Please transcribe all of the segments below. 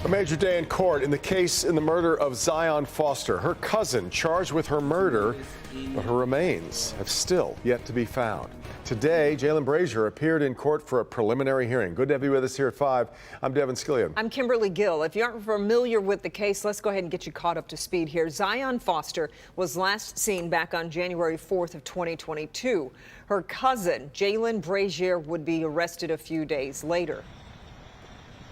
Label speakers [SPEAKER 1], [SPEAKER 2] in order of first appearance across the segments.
[SPEAKER 1] A major day in court in the case in the murder of Zion Foster. Her cousin charged with her murder, but her remains have still yet to be found. Today, Jaylin Brazier appeared in court for a preliminary hearing. Good to have you with us here at 5. I'm Devin Skillian.
[SPEAKER 2] I'm Kimberly Gill. If you aren't familiar with the case, let's go ahead and get you caught up to speed here. Zion Foster was last seen back on January 4th of 2022. Her cousin, Jaylin Brazier, would be arrested a few days later.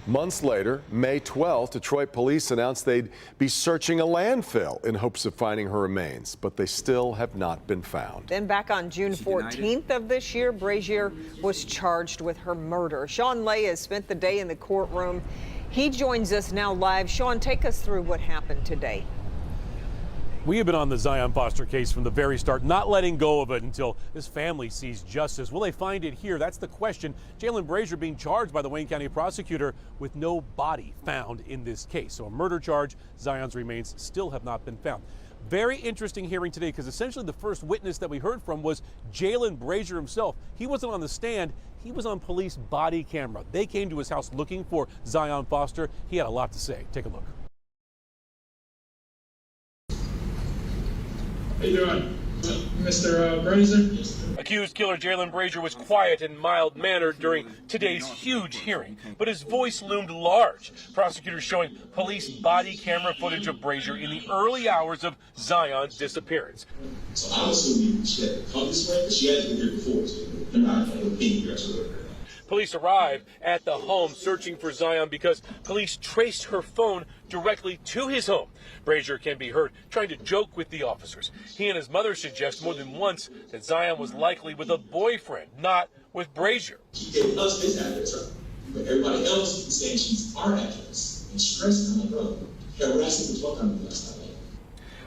[SPEAKER 1] Months later, May 12th, Detroit police announced they'd be searching a landfill in hopes of finding her remains, but they still have not been found.
[SPEAKER 2] Then back on June 14th of this year, Brazier was charged with her murder. Sean Lay has spent the day in the courtroom. He joins us now live. Sean, take us through what happened today.
[SPEAKER 3] We have been on the Zion Foster case from the very start, not letting go of it until this family sees justice. Will they find it here? That's the question. Jaylin Brazier being charged by the Wayne County prosecutor with no body found in this case. So a murder charge, Zion's remains still have not been found. Very interesting hearing today because essentially the first witness that we heard from was Jaylin Brazier himself. He wasn't on the stand. He was on police body camera. They came to his house looking for Zion Foster. He had a lot to say. Take a look.
[SPEAKER 4] How you doing, Mr. Brazier?
[SPEAKER 3] Accused killer Jaylin Brazier was quiet and mild-mannered during today's huge hearing, but his voice loomed large. Prosecutors showing police body camera footage of Brazier in the early hours of Zion's disappearance.
[SPEAKER 5] So I'm assuming she had to come this way because she hasn't been here before. So they're not being here.
[SPEAKER 3] Police arrived at the home searching for Zion because police traced her phone directly to his home. Brazier can be heard trying to joke with the officers. He and his mother suggest more than once that Zion was likely with a boyfriend, not with Brazier.
[SPEAKER 5] She gave us his address, but everybody else is saying she's our address and stressing. I'm like, bro, harassing the fuck out of me last night.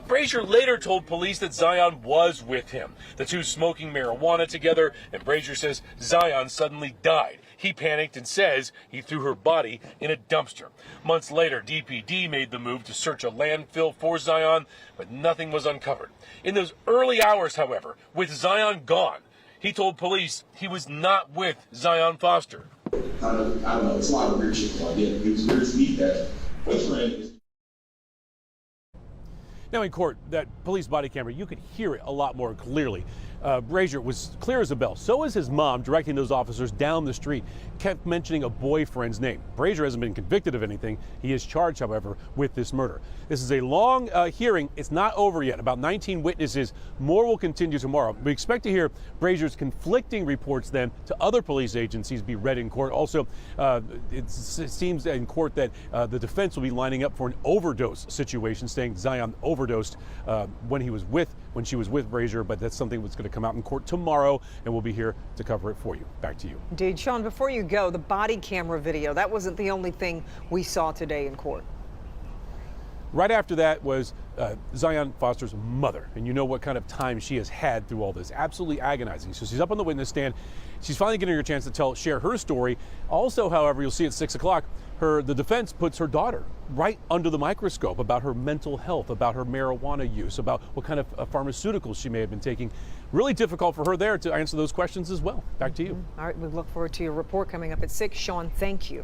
[SPEAKER 3] Brazier later told police that Zion was with him, the two smoking marijuana together, and Brazier says Zion suddenly died. He panicked and says he threw her body in a dumpster. Months later, DPD made the move to search a landfill for Zion, but nothing was uncovered. In those early hours, however, with Zion gone, he told police he was not with Zion Foster.
[SPEAKER 5] I don't know. It's a lot of weird shit going on. It was weird to meet that boyfriend is.
[SPEAKER 3] Now in court, that police body camera, you could hear it a lot more clearly. Brazier was clear as a bell. So is his mom, directing those officers down the street, kept mentioning a boyfriend's name. Brazier hasn't been convicted of anything. He is charged, however, with this murder. This is a long hearing. It's not over yet. About 19 witnesses. More will continue tomorrow. We expect to hear Brazier's conflicting reports then to other police agencies be read in court. Also, it seems in court that the defense will be lining up for an overdose situation, saying Zion overdosed when she was with Brazier, but that's something that's going to come out in court tomorrow, and we'll be here to cover it for you. Back to you.
[SPEAKER 2] Indeed. Sean, before you go, the body camera video, that wasn't the only thing we saw today in court.
[SPEAKER 3] Right after that was Zion Foster's mother, and you know what kind of time she has had through all this. Absolutely agonizing. So she's up on the witness stand. She's finally getting her chance to share her story. Also, however, you'll see at 6 o'clock, the defense puts her daughter right under the microscope about her mental health, about her marijuana use, about what kind of pharmaceuticals she may have been taking. Really difficult for her there to answer those questions as well. Back to you.
[SPEAKER 2] All right, we look forward to your report coming up at 6. Sean, thank you.